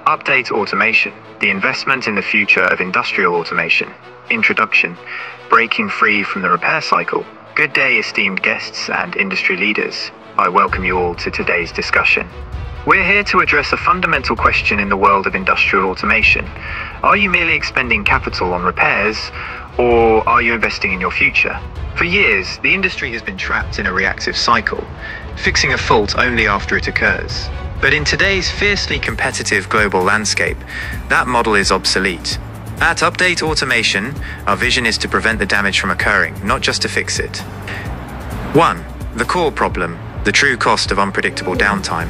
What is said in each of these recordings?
Update automation, the investment in the future of industrial automation. Introduction, breaking free from the repair cycle. Good day, esteemed guests and industry leaders. I welcome you all to today's discussion. We're here to address a fundamental question in the world of industrial automation. Are you merely expending capital on repairs, or are you investing in your future? For years, the industry has been trapped in a reactive cycle, fixing a fault only after it occurs. But in today's fiercely competitive global landscape, that model is obsolete. At Update Automation, our vision is to prevent the damage from occurring, not just to fix it. 1. The core problem, the true cost of unpredictable downtime.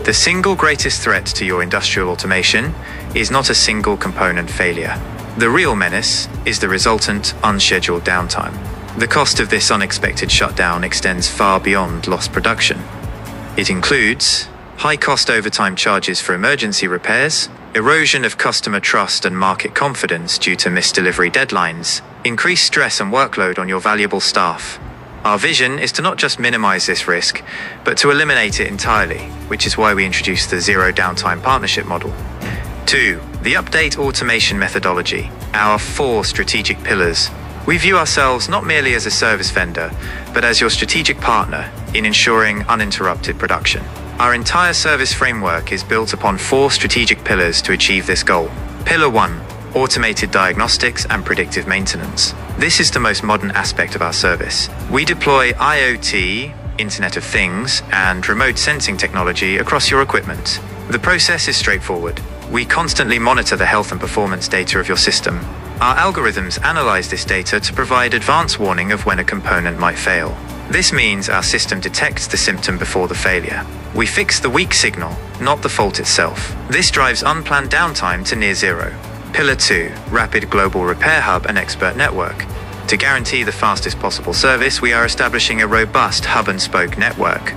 The single greatest threat to your industrial automation is not a single component failure. The real menace is the resultant unscheduled downtime. The cost of this unexpected shutdown extends far beyond lost production. It includes high-cost overtime charges for emergency repairs, erosion of customer trust and market confidence due to missed delivery deadlines, increased stress and workload on your valuable staff. Our vision is to not just minimize this risk, but to eliminate it entirely, which is why we introduced the Zero Downtime Partnership model. 2. The Update Automation methodology, our 4 strategic pillars. We view ourselves not merely as a service vendor, but as your strategic partner in ensuring uninterrupted production. Our entire service framework is built upon 4 strategic pillars to achieve this goal. Pillar 1, automated diagnostics and predictive maintenance. This is the most modern aspect of our service. We deploy IoT, Internet of Things, and remote sensing technology across your equipment. The process is straightforward. We constantly monitor the health and performance data of your system. Our algorithms analyze this data to provide advance warning of when a component might fail. This means our system detects the symptom before the failure. We fix the weak signal, not the fault itself. This drives unplanned downtime to near zero. Pillar 2, rapid global repair hub and expert network. To guarantee the fastest possible service, we are establishing a robust hub and spoke network.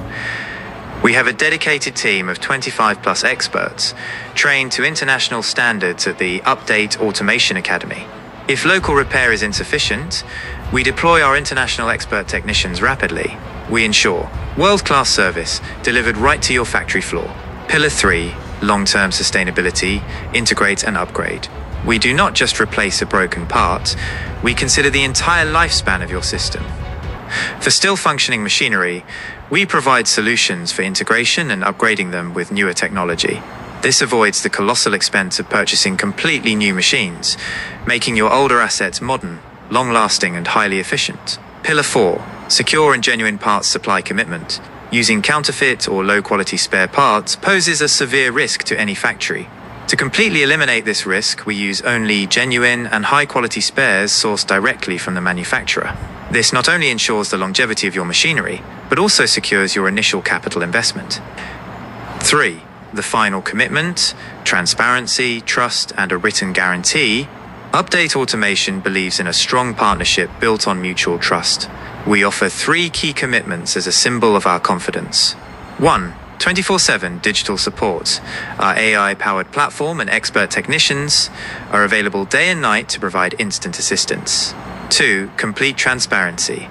We have a dedicated team of 25+ experts, trained to international standards at the Update Automation Academy. If local repair is insufficient, we deploy our international expert technicians rapidly. We ensure world-class service delivered right to your factory floor. Pillar 3, long-term sustainability, integrate and upgrade. We do not just replace a broken part, we consider the entire lifespan of your system. For still functioning machinery, we provide solutions for integration and upgrading them with newer technology. This avoids the colossal expense of purchasing completely new machines, making your older assets modern, long-lasting and highly efficient. Pillar 4, secure and genuine parts supply commitment. Using counterfeit or low-quality spare parts poses a severe risk to any factory. To completely eliminate this risk, we use only genuine and high-quality spares sourced directly from the manufacturer. This not only ensures the longevity of your machinery, but also secures your initial capital investment. 3. The final commitment, transparency, trust, and a written guarantee. Update Automation believes in a strong partnership built on mutual trust. We offer 3 key commitments as a symbol of our confidence. 1. 24/7 digital support. Our AI-powered platform and expert technicians are available day and night to provide instant assistance. 2. Complete transparency.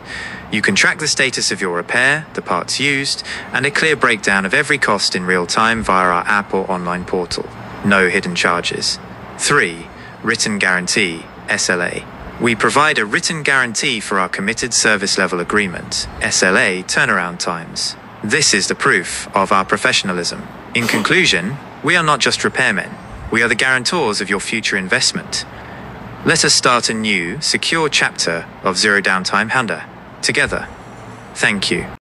You can track the status of your repair, the parts used, and a clear breakdown of every cost in real time via our app or online portal. No hidden charges. 3. Written guarantee, SLA. We provide a written guarantee for our committed service level agreement, SLA turnaround times. This is the proof of our professionalism. In conclusion, we are not just repairmen. We are the guarantors of your future investment. Let us start a new, secure chapter of Zero Downtime Honda together. Thank you.